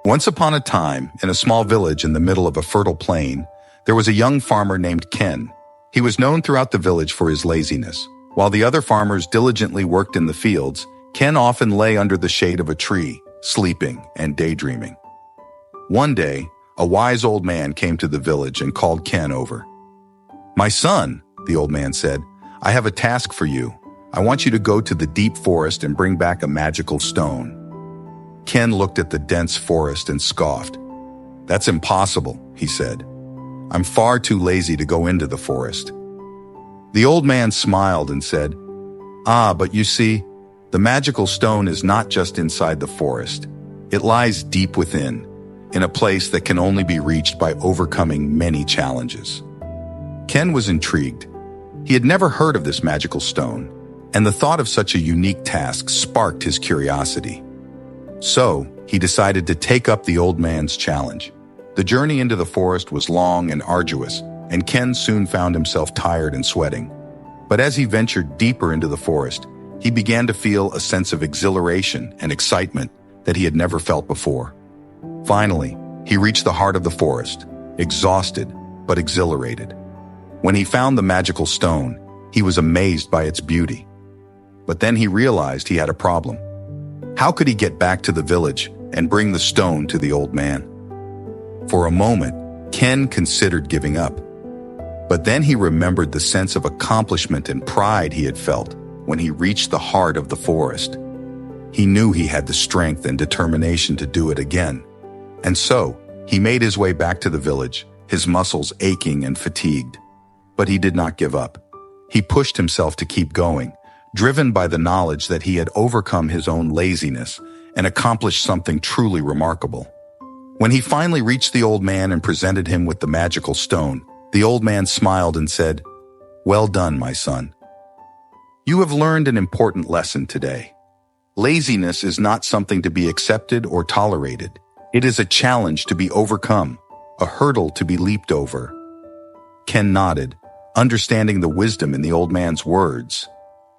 Once upon a time, in a small village in the middle of a fertile plain, there was a young farmer named Ken. He was known throughout the village for his laziness. While the other farmers diligently worked in the fields, Ken often lay under the shade of a tree, sleeping and daydreaming. One day, a wise old man came to the village and called Ken over. "My son," the old man said, "I have a task for you. I want you to go to the deep forest and bring back a magical stone." Ken looked at the dense forest and scoffed. "That's impossible," he said. "I'm far too lazy to go into the forest." The old man smiled and said, But you see, the magical stone is not just inside the forest. It lies deep within, in a place that can only be reached by overcoming many challenges." Ken was intrigued. He had never heard of this magical stone, and the thought of such a unique task sparked his curiosity. So, he decided to take up the old man's challenge. The journey into the forest was long and arduous, and Ken soon found himself tired and sweating. But as he ventured deeper into the forest, he began to feel a sense of exhilaration and excitement that he had never felt before. Finally, he reached the heart of the forest, exhausted but exhilarated. When he found the magical stone, he was amazed by its beauty. But then he realized he had a problem. How could he get back to the village and bring the stone to the old man? For a moment, Ken considered giving up. But then he remembered the sense of accomplishment and pride he had felt when he reached the heart of the forest. He knew he had the strength and determination to do it again. And so, he made his way back to the village, his muscles aching and fatigued. But he did not give up. He pushed himself to keep going, driven by the knowledge that he had overcome his own laziness and accomplished something truly remarkable. When he finally reached the old man and presented him with the magical stone, the old man smiled and said, "Well done, my son. You have learned an important lesson today. Laziness is not something to be accepted or tolerated. It is a challenge to be overcome, a hurdle to be leaped over." Ken nodded, understanding the wisdom in the old man's words.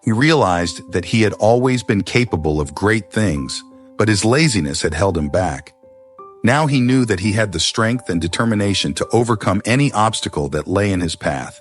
He realized that he had always been capable of great things, but his laziness had held him back. Now he knew that he had the strength and determination to overcome any obstacle that lay in his path.